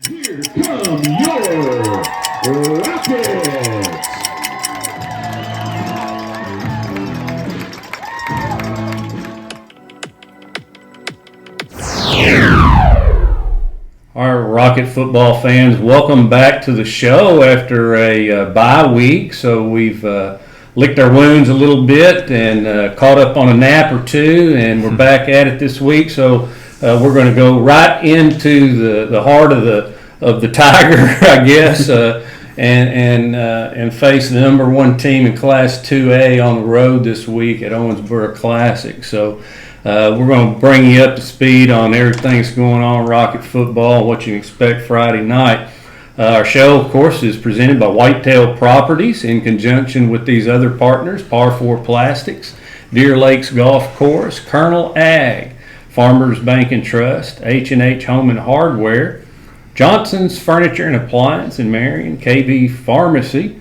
Here come your Rockets! Our Rocket football fans, welcome back to the show after a bye week. So we've licked our wounds a little bit and caught up on a nap or two, and we're back at it this week. So we're going to go right into the heart of the tiger, I guess, and face the number one team in Class 2A on the road this week at Owensboro Classic. So we're going to bring you up to speed on everything that's going on Rocket football, what you can expect Friday night. Our show, of course, is presented by Whitetail Properties in conjunction with these other partners, Par 4 Plastics, Deer Lakes Golf Course, Curnel Ag, Farmers Bank and Trust, H&H Home and Hardware, Johnson's Furniture and Appliance in Marion, KB Pharmacy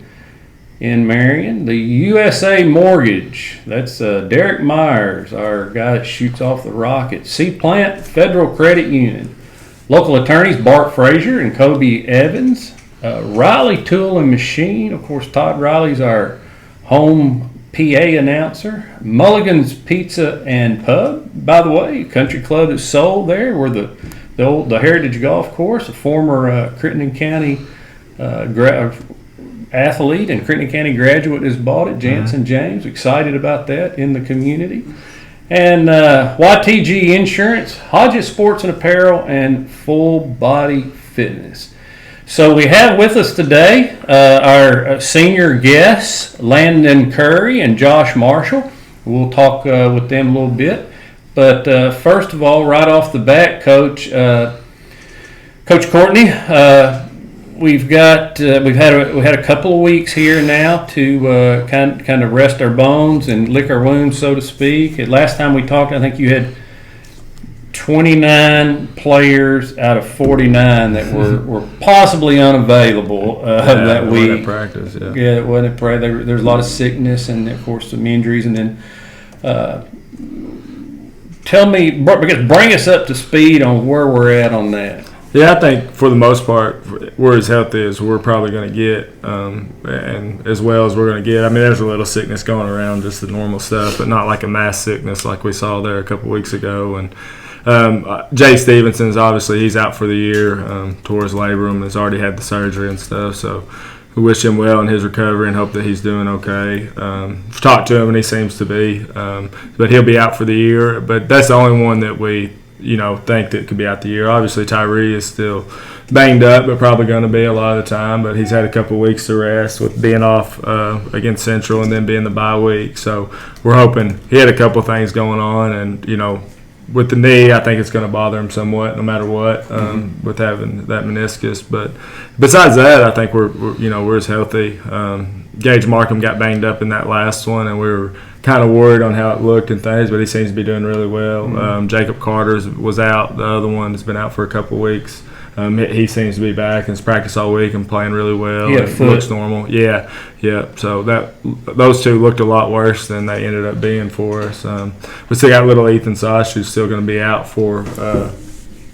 in Marion, the USA Mortgage, that's Darrick Myers, our guy that shoots off the rocket, C-Plant Federal Credit Union, local attorneys Bart, Frazer and Kobe Evans, Riley Tool and Machine, of course Todd Riley's our home PA announcer, Mulligan's Pizza and Pub, by the way, country club is sold there, where the Heritage Golf Course, a former Crittenden County athlete and Crittenden County graduate has bought it. Jansen James, excited about that in the community. And YTG Insurance, Hodge Sports and Apparel, and Full Body Fitness. So we have with us today our senior guests, Landon Curry and Josh Marshall. We'll talk with them a little bit. But first of all, right off the bat, Coach Courtney, we had a couple of weeks here now to kind of rest our bones and lick our wounds, so to speak. Last time we talked, I think you had 29 players out of 49 that were possibly unavailable that week. Wasn't at practice, yeah. Yeah, it wasn't at practice. There's a lot of sickness and, of course, some injuries. And then bring us up to speed on where we're at on that. Yeah, I think for the most part, we're as healthy as we're probably going to get, and as well as we're going to get. I mean, there's a little sickness going around, just the normal stuff, but not like a mass sickness like we saw there a couple weeks ago. And Jay Stevenson's obviously he's out for the year, tore his labrum, has already had the surgery and stuff. So we wish him well in his recovery and hope that he's doing okay. I've talked to him and he seems to be, but he'll be out for the year. But that's the only one that we think that could be out the year. Obviously, Tyree is still banged up, but probably going to be a lot of the time. But he's had a couple of weeks to rest with being off against Central and then being the bye week. So we're hoping he had a couple of things going on, and with the knee, I think it's going to bother him somewhat, no matter what, with having that meniscus. But besides that, I think we're as healthy. Gage Markham got banged up in that last one, and we were kind of worried on how it looked and things, but he seems to be doing really well. Jacob Carter was out. The other one has been out for a couple of weeks. He seems to be back and has practiced all week and playing really well. Yeah, it looks normal. Yeah. So those two looked a lot worse than they ended up being for us. We still got little Ethan Sosh, who's still going to be out for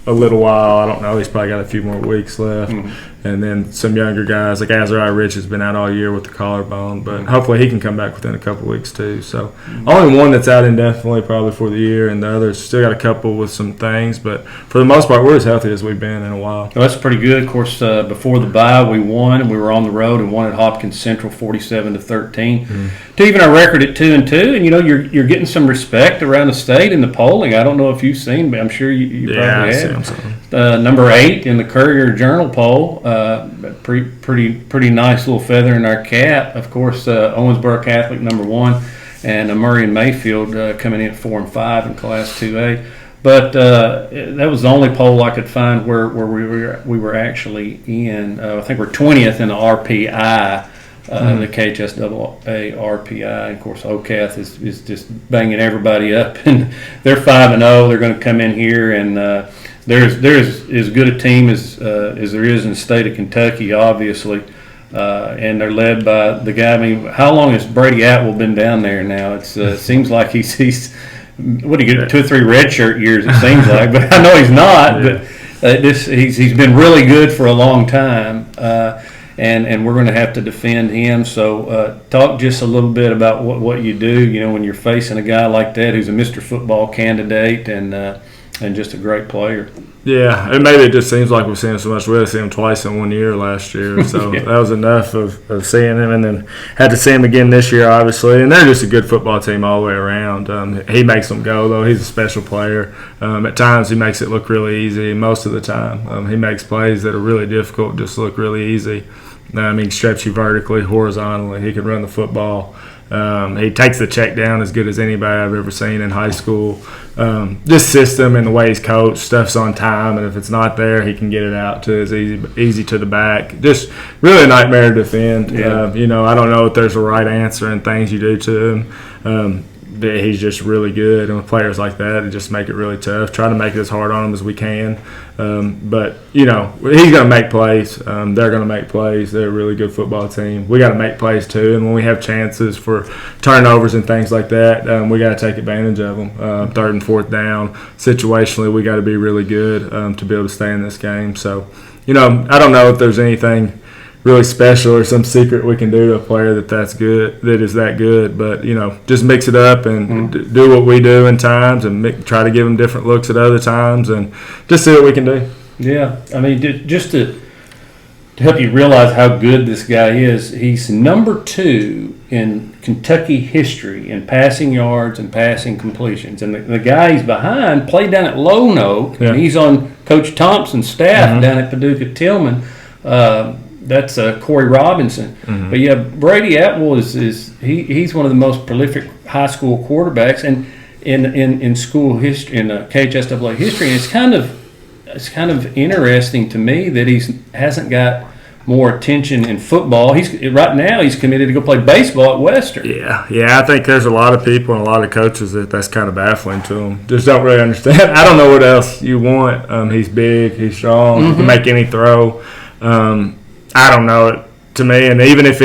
a little while. I don't know. He's probably got a few more weeks left. And then some younger guys like Azariah Rich has been out all year with the collarbone, but hopefully he can come back within a couple of weeks too. So only one that's out indefinitely probably for the year, and the others still got a couple with some things. But for the most part, we're as healthy as we've been in a while. Well, that's pretty good. Of course, before the bye, we won, and we were on the road and won at Hopkins Central 47-13. To even our record at 2-2, and you're getting some respect around the state in the polling. I don't know if you've seen, but I'm sure you probably have. Number 8 in the Courier Journal poll. Pretty nice little feather in our cap. Of course, Owensboro Catholic number 1, and Marion Mayfield coming in at 4 and 5 in Class 2A. But that was the only poll I could find where we were actually in. I think we're 20th in the RPI. The KHSAA RPI, and of course OCATH is just banging everybody up, and they're 5-0. They're going to come in here, and there's as good a team as there is in the state of Kentucky, obviously, and they're led by the guy. I mean, how long has Brady Atwell been down there now? It seems like he's what do you get 2 or 3 redshirt years? It seems like, but I know he's not. But he's been really good for a long time, and we're going to have to defend him. So talk just a little bit about what you do. When you're facing a guy like that who's a Mr. Football candidate and just a great player. Yeah, and maybe it just seems like we've seen him so much. We had to see him twice in 1 year last year, so yeah. That was enough of seeing him. And then had to see him again this year, obviously. And they're just a good football team all the way around. He makes them go, though. He's a special player. At times, he makes it look really easy. Most of the time, he makes plays that are really difficult just look really easy. He can stretch you vertically, horizontally. He can run the football. He takes the check down as good as anybody I've ever seen in high school. This system and the way he's coached, stuff's on time, and if it's not there, he can get it out to his easy to the back. Just really a nightmare to defend. Yeah. I don't know if there's a right answer and things you do to him. He's just really good, and with players like that, it just make it really tough. Try to make it as hard on him as we can, but he's going to make plays. They're going to make plays. They're a really good football team. We got to make plays too, and when we have chances for turnovers and things like that, we got to take advantage of them. Third and fourth down, situationally, we got to be really good to be able to stay in this game. So, I don't know if there's anything really special or some secret we can do to a player that is that good, but just mix it up and do what we do in times and try to give them different looks at other times and just see what we can do. Yeah, just to help you realize how good this guy is, he's number 2 in Kentucky history in passing yards and passing completions, and the guy he's behind played down at Lone Oak, and he's on Coach Thompson's staff down at Paducah Tillman. That's Corey Robinson. Mm-hmm. But yeah, Brady Atwell he's one of the most prolific high school quarterbacks, and in school history, in KHSAA history. And it's kind of interesting to me that he hasn't got more attention in football. Right now he's committed to go play baseball at Western. Yeah. I think there's a lot of people and a lot of coaches that's kind of baffling to them. Just don't really understand. I don't know what else you want. He's big, he's strong, he can make any throw. I don't know it to me, and even if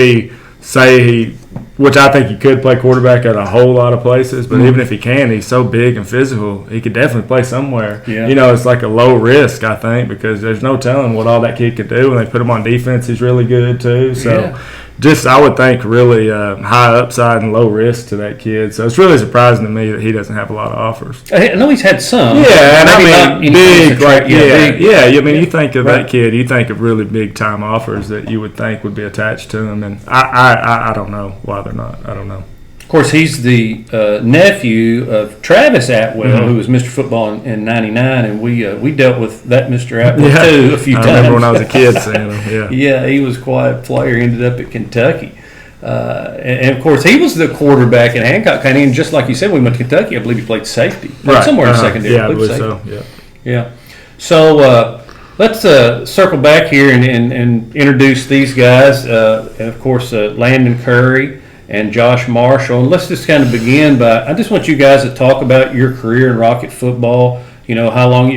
which I think he could play quarterback at a whole lot of places, but even if he can, he's so big and physical, he could definitely play somewhere. Yeah. It's like a low risk, I think, because there's no telling what all that kid could do. When they put him on defense, he's really good too. So I would think really high upside and low risk to that kid. So it's really surprising to me that he doesn't have a lot of offers. I know he's had some. Yeah, and big, big. You think of that kid, you think of really big time offers that you would think would be attached to him, and I don't know why they're not. I don't know. Of course, he's the nephew of Travis Atwell, who was Mr. Football in '99, and we dealt with that Mr. Atwell too a few times. I remember when I was a kid seeing him. Yeah, he was quite a player. Ended up at Kentucky, and of course, he was the quarterback at Hancock County. And just like you said, when we went to Kentucky, I believe he played safety, somewhere in secondary. Yeah, I believe so. Yeah. So let's circle back here and introduce these guys. And of course, Landon Curry and Josh Marshall. And let's just kind of begin by, I just want you guys to talk about your career in Rocket football. How long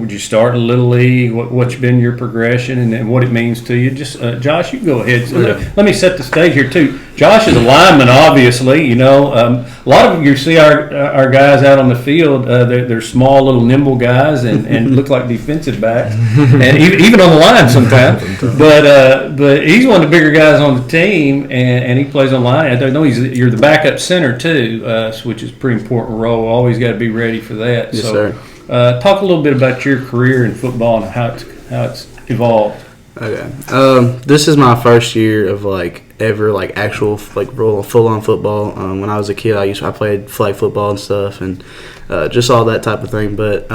would you start in Little League? What's been your progression and what it means to you? Just Josh, you can go ahead. So let me set the stage here too. Josh is a lineman, obviously. A lot of you see our guys out on the field. They're small, little, nimble guys and look like defensive backs, and even on the line sometimes. But he's one of the bigger guys on the team, and he plays on the line. I know you're the backup center too, which is a pretty important role. Always got to be ready for that. Yes, sir. Talk a little bit about your career in football and how it's evolved. Okay. This is my first year of actual full on football. When I was a kid, I played flag football and stuff, and just all that type of thing. But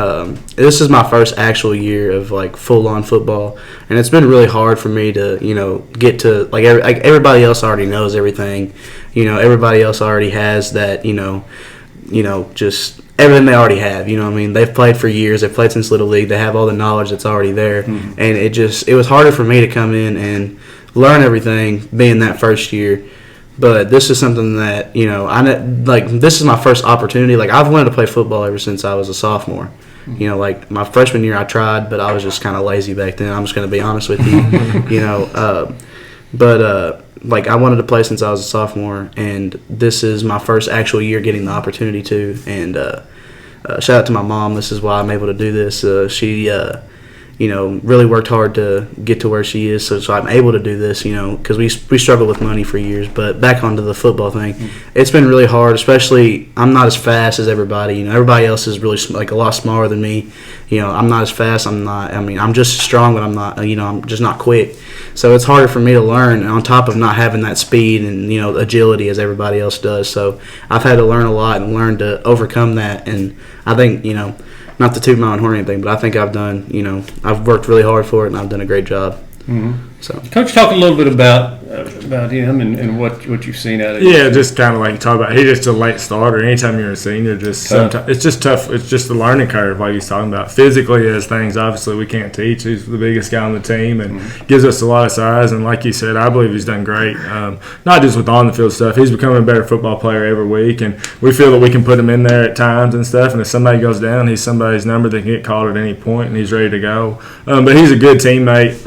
this is my first actual year of full on football, and it's been really hard for me to get to everybody else already knows everything. Everybody else already has that. Just everything they already have, they've played for years, they've played since Little League, they have all the knowledge that's already there, and it was harder for me to come in and learn everything being that first year. But this is something that this is my first opportunity. I've wanted to play football ever since I was a sophomore. My freshman year I tried, but I was just kind of lazy back then. I'm just going to be honest with you. I wanted to play since I was a sophomore, and this is my first actual year getting the opportunity to. And shout out to my mom. This is why I'm able to do this. She really worked hard to get to where she is. So I'm able to do this, because we struggled with money for years. But back onto the football thing, it's been really hard, especially I'm not as fast as everybody. Everybody else is really a lot smaller than me. I'm not as fast. I'm just strong, but I'm not, I'm just not quick. So it's harder for me to learn, on top of not having that speed and, agility as everybody else does. So I've had to learn a lot and learn to overcome that. And I think, not to toot my own horn or anything, but I think I've done, I've worked really hard for it, and I've done a great job. Mm-hmm. So, Coach, talk a little bit about him and what you've seen out of him. Yeah, just kind of like talk about. He's just a late starter. Anytime you're a senior, sometimes it's just tough. It's just the learning curve, like he's talking about. Physically, as things obviously we can't teach. He's the biggest guy on the team and gives us a lot of size. And like you said, I believe he's done great. Not just with on the field stuff. He's becoming a better football player every week, and we feel that we can put him in there at times and stuff. And if somebody goes down, he's somebody's number that can get called at any point, and he's ready to go. But he's a good teammate.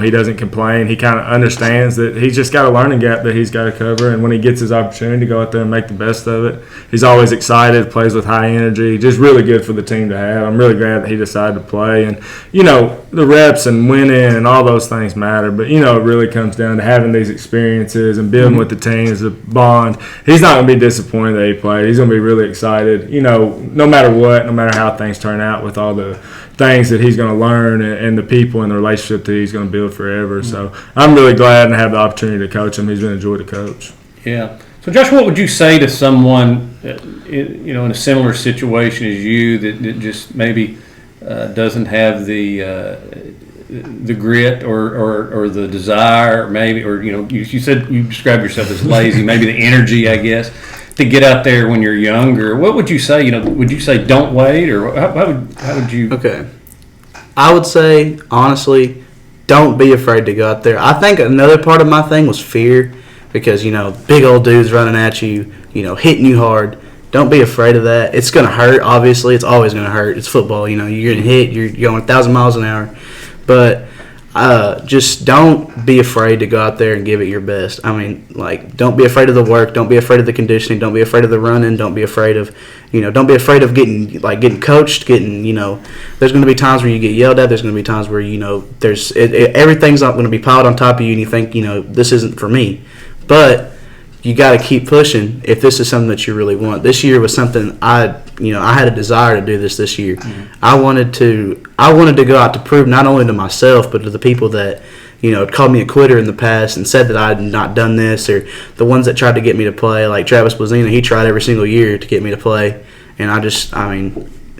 He doesn't complain. He kind of understands that he's just got a learning gap that he's got to cover, and when he gets his opportunity to go out there and make the best of it, he's always excited, plays with high energy, just really good for the team to have. I'm really glad that he decided to play, and the reps and winning and all those things matter, but it really comes down to having these experiences and building with the team as a bond. He's not going to be disappointed that he played. He's going to be really excited, no matter what, no matter how things turn out, with all the things that he's going to learn and the people and the relationship that he's going to build forever. So I'm really glad to have the opportunity to coach him. He's been a joy to coach. Yeah. So, Josh, what would you say to someone, in a similar situation as you that just maybe doesn't have the grit or the desire, maybe, or you said you described yourself as lazy, maybe the energy, I guess, to get out there when you're younger? What would you say? Would you say don't wait, or how would you? Okay, I would say honestly, don't be afraid to go out there. I think another part of my thing was fear, because big old dudes running at you, hitting you hard. Don't be afraid of that. It's gonna hurt. Obviously, it's always gonna hurt. It's football. You're getting hit. You're going 1,000 miles an hour, but just don't be afraid to go out there and give it your best. Don't be afraid of the work. Don't be afraid of the conditioning. Don't be afraid of the running. Don't be afraid of, don't be afraid of getting coached. There's going to be times where you get yelled at. There's going to be times where everything's not going to be piled on top of you, and you think this isn't for me, but you got to keep pushing if this is something that you really want. This year was something I had a desire to do this year. Mm-hmm. I wanted to go out to prove not only to myself but to the people that had called me a quitter in the past and said that I had not done this, or the ones that tried to get me to play, like Travis Blazina. He tried every single year to get me to play, and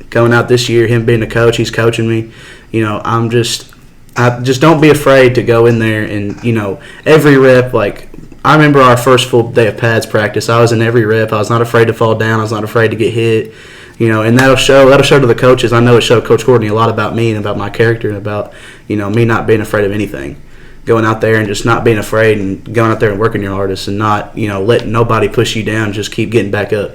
going out this year, him being a coach, he's coaching me. I just don't be afraid to go in there and every rep. I remember our first full day of pads practice. I was in every rep. I was not afraid to fall down. I was not afraid to get hit. And that'll show to the coaches. I know it showed Coach Courtney a lot about me and about my character and about, me not being afraid of anything. Going out there and just not being afraid and going out there and working your hardest and not, letting nobody push you down. Just keep getting back up.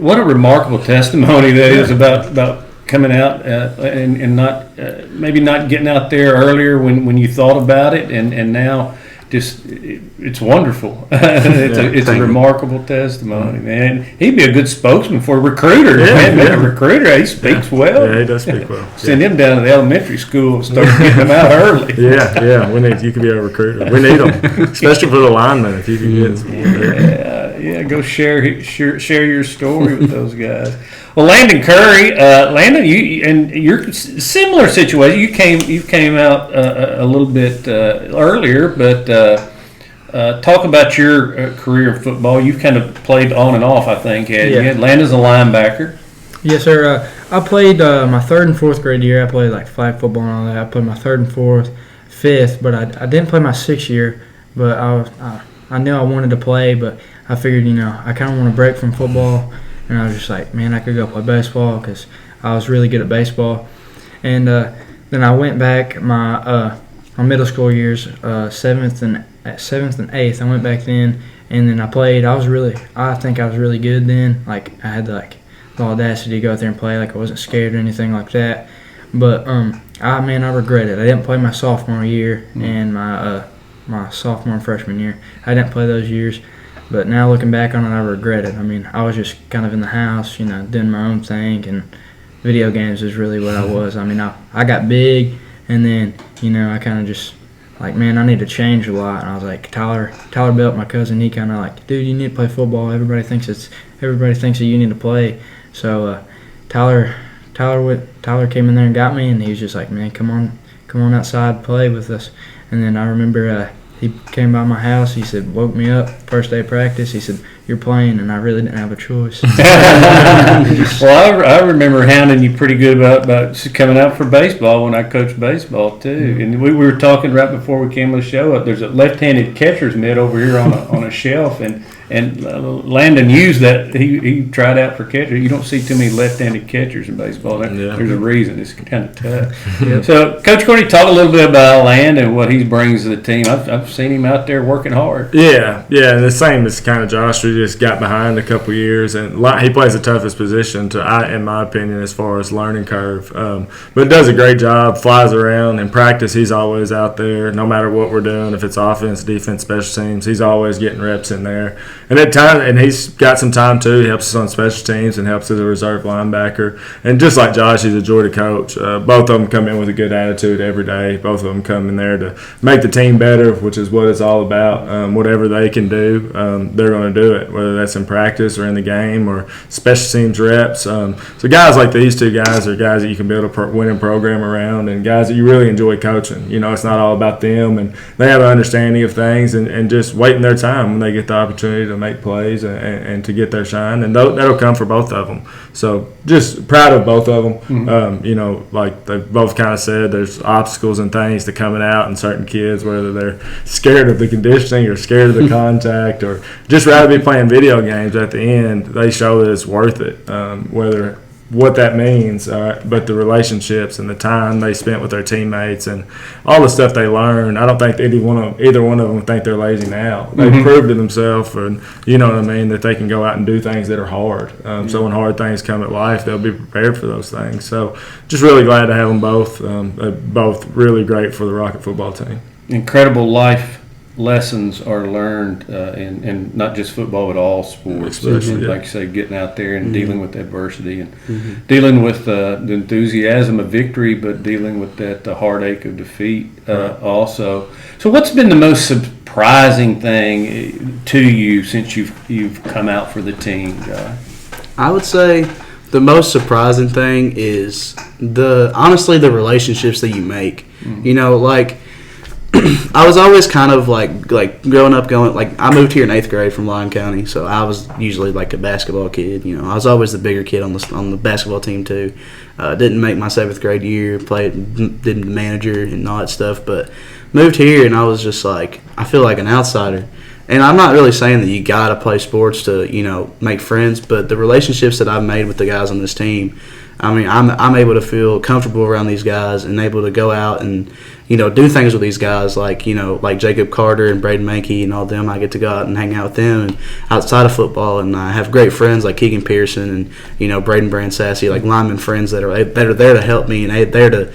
What a remarkable testimony that is about coming out and not maybe not getting out there earlier when you thought about it, and now it's wonderful. It's a remarkable testimony, man. He'd be a good spokesman for recruiters. A recruiter, he speaks well. Yeah, he does speak well. Send him down to the elementary school and start getting them out early. You could be a recruiter. We need them, especially for the linemen. If you can get some more there. Go share your story with those guys. Well, Landon Curry, your similar situation. You came out a little bit earlier, but talk about your career in football. You've kind of played on and off, I think. Landon's a linebacker. Yes, sir. I played my 3rd and 4th grade year. I played flag football and all that. I played my 3rd and 4th, 5th, but I didn't play my 6th year. But I knew I wanted to play, but I figured, I kind of want to break from football. And I was just like, man, I could go play baseball because I was really good at baseball. And then I went back my middle school years, 7th and 8th. I went back then, and then I played. I think I was really good then. I had the audacity to go out there and play. I wasn't scared or anything like that. But I regret it. I didn't play my sophomore year and my sophomore and freshman year. I didn't play those years. But now looking back on it, I regret it. I was just kind of in the house, doing my own thing, and video games is really what I was. I mean, I got big, and then, I kind of just, like, man, I need to change a lot. And I was like, Tyler Belt, my cousin, he kind of like, dude, you need to play football. Everybody thinks that you need to play. So Tyler came in there and got me, and he was just like, man, come on outside, play with us. And then I remember he came by my house. He said, woke me up first day of practice. He said, you're playing, and I really didn't have a choice. Well, I remember hounding you pretty good about coming out for baseball when I coached baseball too. And we were talking right before we came to the show. There's a left-handed catcher's mitt over here on a shelf, and Landon used that. He tried out for catcher. You don't see too many left-handed catchers in baseball. There's a reason. It's kind of tough. Yep. So, Coach Courtney, talk a little bit about Landon and what he brings to the team. I've seen him out there working hard. Yeah, and the same as kind of Josh. We just got behind a couple years, and he plays the toughest position in my opinion, as far as learning curve. But does a great job. Flies around in practice. He's always out there, no matter what we're doing. If it's offense, defense, special teams, he's always getting reps in there. And at times, and he's got some time too. He helps us on special teams and helps as a reserve linebacker. And just like Josh, he's a joy to coach. Both of them come in with a good attitude every day. Both of them come in there to make the team better, which is what it's all about. Whatever they can do, they're going to do it, whether that's in practice or in the game or special teams reps. So guys like these two guys are guys that you can build a winning program around, and guys that you really enjoy coaching. It's not all about them, and they have an understanding of things and just waiting their time when they get the opportunity to make plays and to get their shine, and that'll come for both of them. So just proud of both of them. Mm-hmm. Like they both kind of said, there's obstacles and things to coming out in certain kids, whether they're scared of the conditioning or scared of the contact or just rather be playing video games. At the end, they show that it's worth it, whether what that means, but the relationships and the time they spent with their teammates and all the stuff they learned. I don't think either one of them think they're lazy now. They've proved to themselves, and that they can go out and do things that are hard. So when hard things come at life, they'll be prepared for those things. So just really glad to have them both. They're both really great for the Rocket football team. Incredible life lessons are learned in not just football but all sports. Especially, like you say, getting out there and dealing with adversity and dealing with the enthusiasm of victory, but dealing with the heartache of defeat also. So what's been the most surprising thing to you since you've come out for the team, Guy? I would say the most surprising thing is honestly the relationships that you make. I was always kind of like growing up I moved here in 8th grade from Lyon County, so I was usually like a basketball kid. I was always the bigger kid on the basketball team too. Didn't make my 7th grade year, didn't manager and all that stuff, but moved here and I was just like, I feel like an outsider. And I'm not really saying that you gotta play sports to make friends, but the relationships that I've made with the guys on this team, I mean, I'm able to feel comfortable around these guys and able to go out and do things with these guys like Jacob Carter and Braden Mankey and all them. I get to go out and hang out with them and outside of football, and I have great friends like Keegan Pearson and Braden Brand-Sassy, like lineman friends that are there to help me and they're there to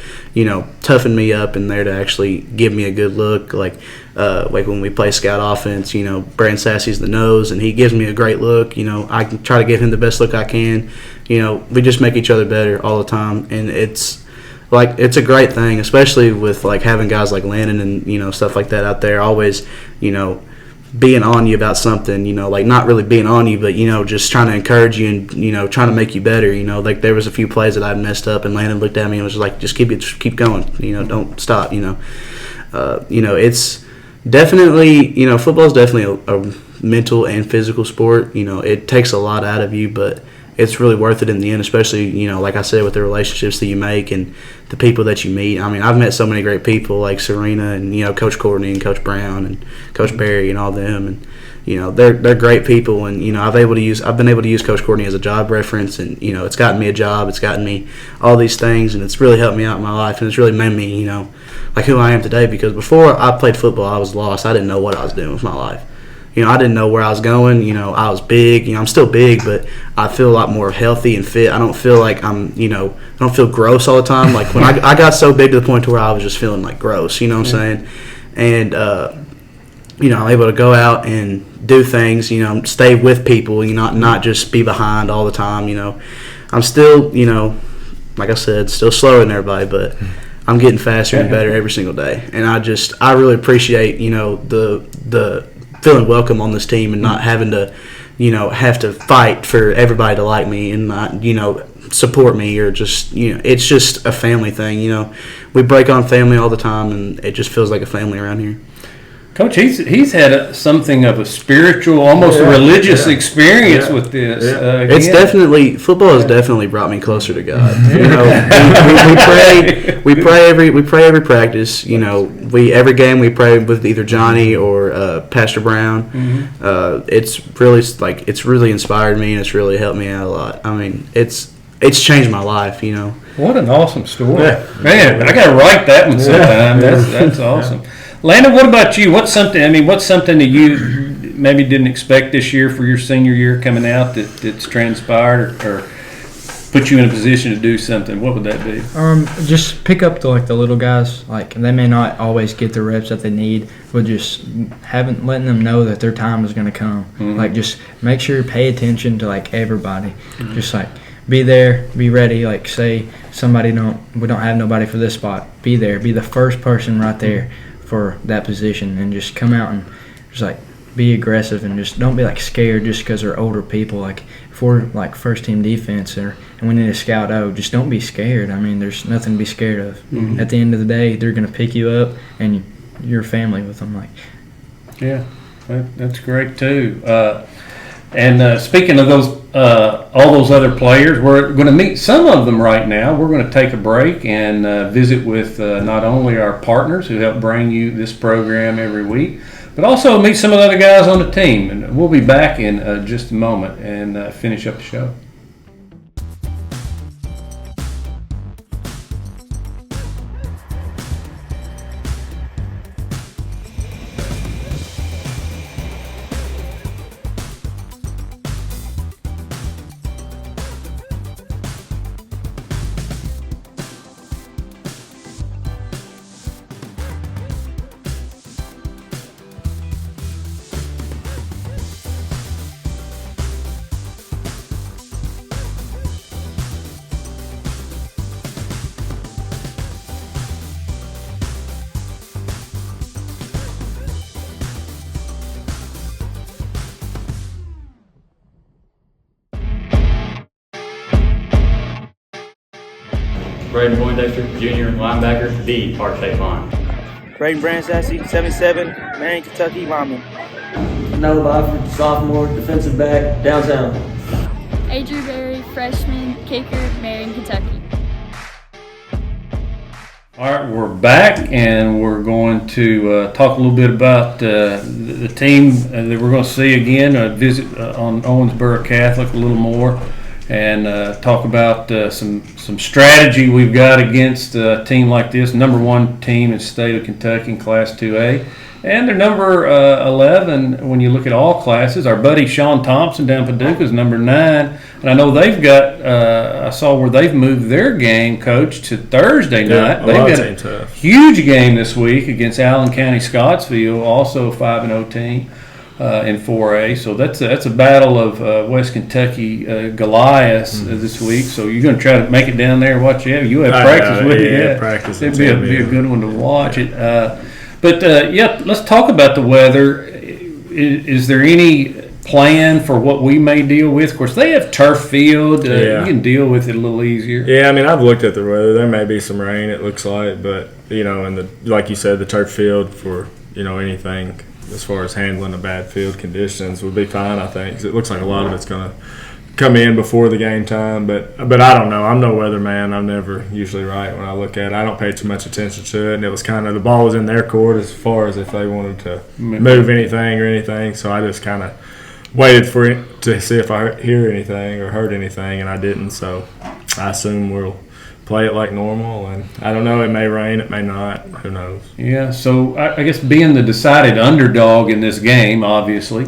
toughen me up and there to actually give me a good look. Like when we play scout offense, Brand-Sassy's the nose and he gives me a great look. I can try to give him the best look I can. We just make each other better all the time, and it's a great thing, especially with having guys like Landon and stuff like that out there always being on you about something, not really being on you, but just trying to encourage you and trying to make you better. There was a few plays that I messed up and Landon looked at me and was like, just keep going, don't stop. It's definitely football is definitely a mental and physical sport. It takes a lot out of you, but it's really worth it in the end, especially, like I said, with the relationships that you make and the people that you meet. I mean, I've met so many great people like Serena and, Coach Courtney and Coach Brown and Coach Barry and all them. And, they're great people. And, I've been able to use Coach Courtney as a job reference. And, it's gotten me a job. It's gotten me all these things. And it's really helped me out in my life. And it's really made me, who I am today. Because before I played football, I was lost. I didn't know what I was doing with my life. I didn't know where I was going. I was big. I'm still big, but I feel a lot more healthy and fit. I don't feel like I don't feel gross all the time. Like when I got so big to the point to where I was just feeling like gross, what I'm saying? And, I'm able to go out and do things, stay with people, not just be behind all the time, I'm still, like I said, still slower than everybody, but I'm getting faster and better every single day. And I really appreciate, the feeling welcome on this team and not having to, have to fight for everybody to like me and not, support me or just, it's just a family thing. We break on family all the time, and it just feels like a family around here. Coach, he's had something of a spiritual, almost a religious experience with this. It's definitely, football has definitely brought me closer to God. We pray every practice. Every game we pray with either Johnny or Pastor Brown. It's really inspired me, and it's really helped me out a lot. I mean, it's changed my life. What an awesome story, man! I got to write that one sometime. That's awesome. Landon, what about you? What's something that you maybe didn't expect this year for your senior year coming out that's transpired or put you in a position to do something? What would that be? Just pick up the little guys. They may not always get the reps that they need, but just letting them know that their time is going to come. Mm-hmm. Just make sure you pay attention to everybody. Mm-hmm. Just be there, be ready. Say we don't have nobody for this spot. Be there, be the first person right there for that position, and just come out and just be aggressive and just don't be scared just because they're older people. If we're first team defense and we need to scout just don't be scared. I mean, there's nothing to be scared of. Mm-hmm. At the end of the day, they're going to pick you up and you're family with them. Yeah, that's great too. And speaking of those, all those other players, we're going to meet some of them right now. We're going to take a break and visit with not only our partners who help bring you this program every week, but also meet some of the other guys on the team. And we'll be back in just a moment and finish up the show. Braden Poindexter, junior linebacker, the Park State Line. Braden Bransassy, 7'7", Marion, Kentucky, lineman. Noah Bofford, sophomore, defensive back, downtown. Adrian Berry, freshman, kicker, Marion, Kentucky. All right, we're back, and we're going to talk a little bit about the team that we're going to see again, visit on Owensboro Catholic a little more, and talk about some strategy we've got against a team like this, number one team in the state of Kentucky in Class 2A. And they're number 11 when you look at all classes. Our buddy Sean Thompson down Paducah is number 9. And I know they've got, I saw where they've moved their game, Coach, to Thursday night. They've got a huge game this week against Allen County Scottsville, also a 5-0 team in 4A. So that's a battle of West Kentucky Goliaths this week. So you're going to try to make it down there and watch it. You have practice with it. Yeah, practice. It'd be a good one to watch it. But let's talk about the weather. Is there any plan for what we may deal with? Of course, they have turf field. You can deal with it a little easier. Yeah, I mean, I've looked at the weather. There may be some rain, it looks like, but and like you said, the turf field for anything as far as handling the bad field conditions would be fine. I think 'cause it looks like a lot of it's going to come in before the game time, but I don't know. I'm no weatherman. I'm never usually right when I look at it. I don't pay too much attention to it, and it was kind of the ball was in their court as far as if they wanted to move anything. So I just kind of waited for it to see if I hear anything or heard anything, and I didn't. So I assume we'll play it like normal, and I don't know. It may rain, it may not. Who knows? Yeah. So I guess being the decided underdog in this game, obviously.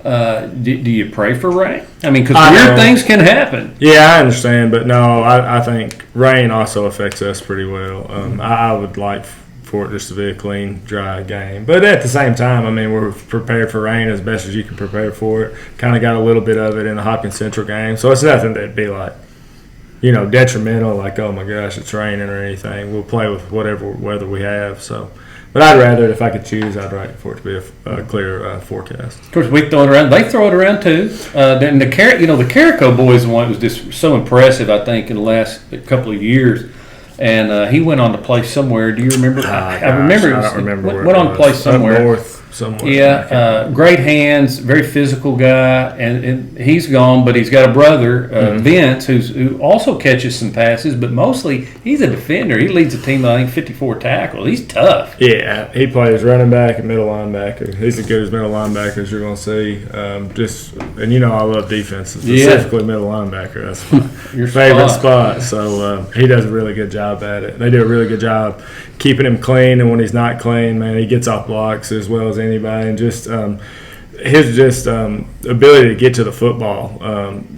Do you pray for rain? I mean, because weird things can happen. Yeah, I understand, but no, I think rain also affects us pretty well. I would like for it just to be a clean, dry game. But at the same time, I mean, we're prepared for rain as best as you can prepare for it. Kind of got a little bit of it in the Hopkins Central game, so it's nothing that'd be like detrimental, like, oh my gosh, it's raining or anything. We'll play with whatever weather we have. So, but I'd rather, if I could choose, I'd like for it to be a clear forecast. Of course, we throw it around. They throw it around too. Then the Carico boys one was just so impressive. I think in the last couple of years. And he went on to play somewhere. Do you remember? I remember. I don't remember where went on to play somewhere. Up north somewhere. Yeah, great hands, very physical guy, and he's gone. But he's got a brother, Vince, who also catches some passes, but mostly he's a defender. He leads the team, I think, 54 tackles. He's tough. Yeah, he plays running back and middle linebacker. He's as good as middle linebacker as you're going to see. I love defenses, specifically middle linebacker. That's my favorite spot. So he does a really good job at it. They do a really good job keeping him clean, and when he's not clean, man, he gets off blocks as well as anybody. And his ability to get to the football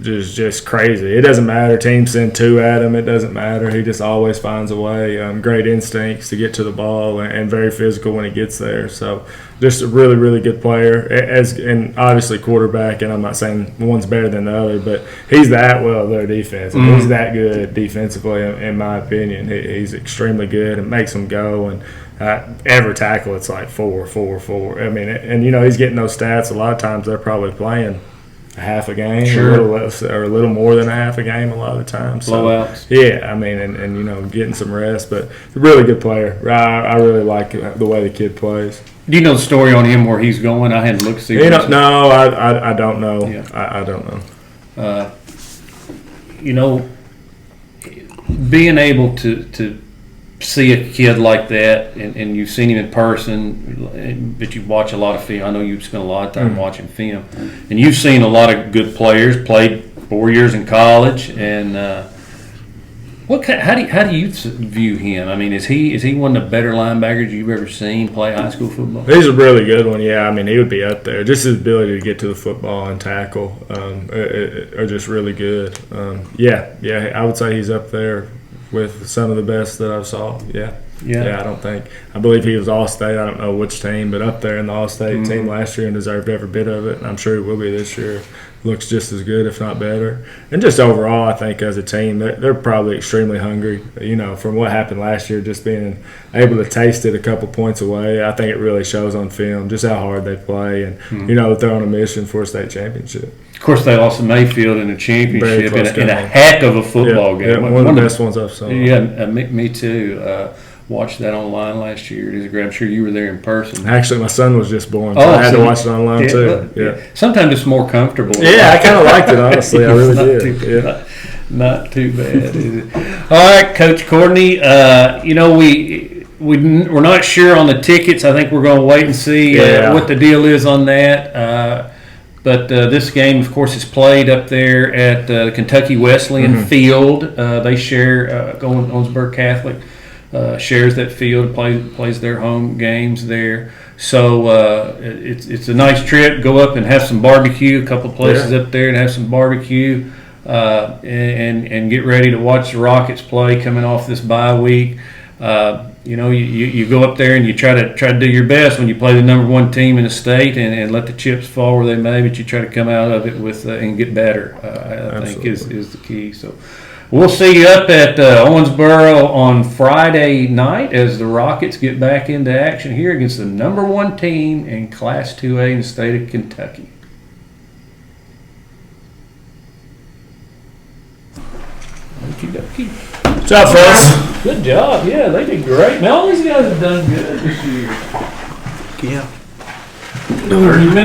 is just crazy. It doesn't matter. Teams send two at him. It doesn't matter. He just always finds a way. Great instincts to get to the ball and very physical when he gets there. So just a really, really good player. And obviously quarterback, and I'm not saying one's better than the other, but he's that well of their defense. And he's that good defensively, in my opinion. He's extremely good and makes them go. And every tackle, it's like 4. I mean, and he's getting those stats. A lot of times they're probably playing a half a game, a little less or a little more than a half a game a lot of the time. So, blowouts. Yeah, I mean, and getting some rest, but a really good player. I really like the way the kid plays. Do you know the story on him where he's going? I hadn't looked. No, I don't know. Yeah. I don't know. Being able to see a kid like that, and you've seen him in person, but you watch a lot of film. I know you've spent a lot of time watching film, and you've seen a lot of good players. Played 4 years in college, and how do you view him? I mean, is he one of the better linebackers you've ever seen play high school football? He's a really good one. Yeah, I mean, he would be up there. Just his ability to get to the football and tackle are just really good. I would say he's up there with some of the best that I saw. Yeah, I believe he was All-State. I don't know which team, but up there in the All-State team last year and deserved every bit of it. And I'm sure he will be this year. Looks just as good, if not better. And just overall, I think as a team, they're probably extremely hungry. From what happened last year, just being able to taste it a couple points away, I think it really shows on film just how hard they play. And, they're on a mission for a state championship. Of course, they lost to Mayfield in a championship in a heck of a football game. Yeah, one of the best ones I've seen. Yeah, me too. Watched that online last year. I'm sure you were there in person. Actually, my son was just born, so I had to watch it online too. Yeah. Sometimes it's more comfortable. Yeah, I kind of liked it, honestly. I really did. Not too bad, is it? All right, Coach Courtney. We're not sure on the tickets. I think we're going to wait and see what the deal is on that. But this game, of course, is played up there at Kentucky Wesleyan Field. They share Owensboro Catholic. Shares that field, plays their home games there. So it's a nice trip. Go up and have some barbecue. A couple of places up there and have some barbecue, and get ready to watch the Rockets play coming off this bye week. You go up there and you try to do your best when you play the number one team in the state and let the chips fall where they may, but you try to come out of it with and get better. I think is the key. So. We'll see you up at Owensboro on Friday night as the Rockets get back into action here against the number one team in Class 2A in the state of Kentucky. Okey-dokey. Good job, fellas. Good job. Yeah, they did great. Man, all these guys have done good this year. Yeah. 30 minutes.